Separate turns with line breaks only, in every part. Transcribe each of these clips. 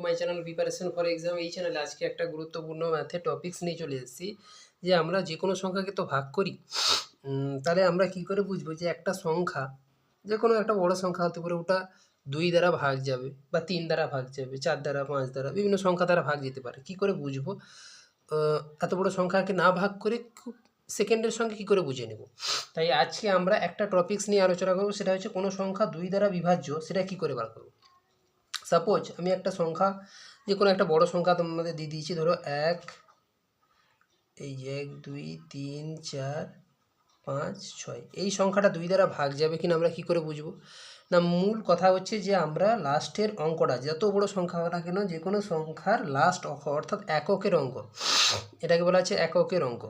My channel preparation for exam. এই চ্যানেলে আজকে একটা গুরুত্বপূর্ণ ম্যাথে টপিক্স নিয়ে চলে এসেছি যে আমরা যে কোনো সংখ্যাকে তো ভাগ করি। তাহলে আমরা কি করে বুঝবো যে একটা সংখ্যা, যে কোনো একটা বড় সংখ্যা হতে পারে, ওটা 2 দ্বারা ভাগ যাবে বা 3 দ্বারা ভাগ যাবে, 4 দ্বারা, 5 দ্বারা, বিভিন্ন সংখ্যা দ্বারা ভাগ যেতে পারে। কি করে বুঝবো? এত বড় সংখ্যাকে না ভাগ করে খুব সেকেন্ডের সঙ্গে কি করে বুঝে নেব? তাই আজকে আমরা একটা টপিক্স নিয়ে আলোচনা করবো, সেটা হচ্ছে কোনো সংখ্যা 2 দ্বারা বিভাজ্য সেটা কি করে বার করবো। সাপোজ আমি একটা সংখ্যা, যে কোনো একটা বড় সংখ্যা তোমাদের দিয়ে দিয়েছি, ধরো 1, এই 1 2 3 4 5 6, এই সংখ্যাটা 2 দ্বারা ভাগ যাবে কিনা আমরা কি করে বুঝবো? না, মূল কথা হচ্ছে যে আমরা লাস্টের অঙ্কটা, যত বড় সংখ্যা হোক না কেন, যে কোনো সংখ্যার লাস্ট অঙ্ক অর্থাৎ এককের অঙ্ক, এটাকে বলা হচ্ছে এককের অঙ্ক।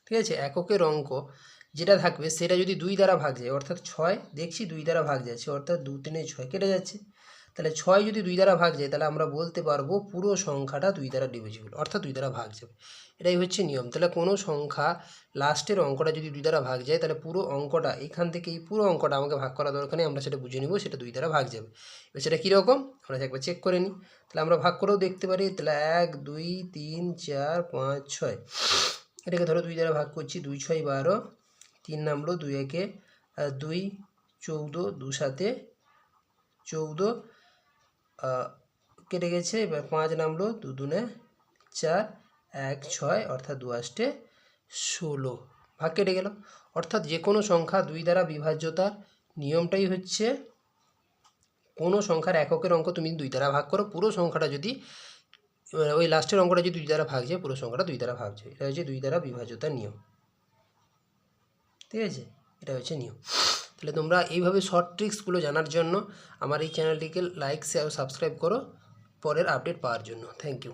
ঠিক আছে, এককের অঙ্ক যেটা থাকবে সেটা যদি 2 দ্বারা ভাগ যায়, অর্থাৎ 6 দেখছি 2 দ্বারা ভাগ যাচ্ছে, অর্থাৎ 2 3 6 কেটে যাচ্ছে। তাহলে 6 যদি 2 দ্বারা ভাগ যায়, তাহলে আমরা বলতে পারবো পুরো সংখ্যাটা 2 দ্বারা ডিভিজিবল, অর্থাৎ 2 দ্বারা ভাগ যাবে। এটাই হচ্ছে নিয়ম। তাহলে কোনো সংখ্যা লাস্টের অঙ্কটা যদি 2 দ্বারা ভাগ যায়, তাহলে পুরো অঙ্কটা, এখান থেকে এই পুরো অঙ্কটা আমাকে ভাগ করা দরকার নেই, আমরা সেটা বুঝে নিব সেটা 2 দ্বারা ভাগ যাবে। এবার সেটা কীরকম আমরা একবার চেক করে নিই। তাহলে আমরা ভাগ করেও দেখতে পারি। তাহলে 1 2 3 4 5 6, এটাকে ধরো 2 দ্বারা ভাগ করছি, 2 6 12, 3 নামলো, 2 1 2 14, 2 7 14, কেটে গেছে। এবার 5 নামলো, 2 2 4, 1 6, অর্থাৎ 2 8 16, ভাগ কেটে গেল। অর্থাৎ যে কোনো সংখ্যা 2 দ্বারা বিভাজ্যতার নিয়মটাই হচ্ছে, কোনো সংখ্যার এককের অঙ্ক তুমি 2 দ্বারা ভাগ করো, পুরো সংখ্যাটা যদি ওই লাস্টের অঙ্কটা যদি 2 দ্বারা ভাগ যায়, পুরো সংখ্যাটা 2 দ্বারা ভাগ যায়। এটা হচ্ছে 2 দ্বারা বিভাজ্যতার নিয়ম। ঠিক আছে, এটা হচ্ছে নিয়ম। তাহলে তোমরা এইভাবে শর্ট ট্রিক্সগুলো জানার জন্য আমার এই চ্যানেলটিকে লাইক, শেয়ার ও সাবস্ক্রাইব করো পরের আপডেট পাওয়ার জন্য। Thank you.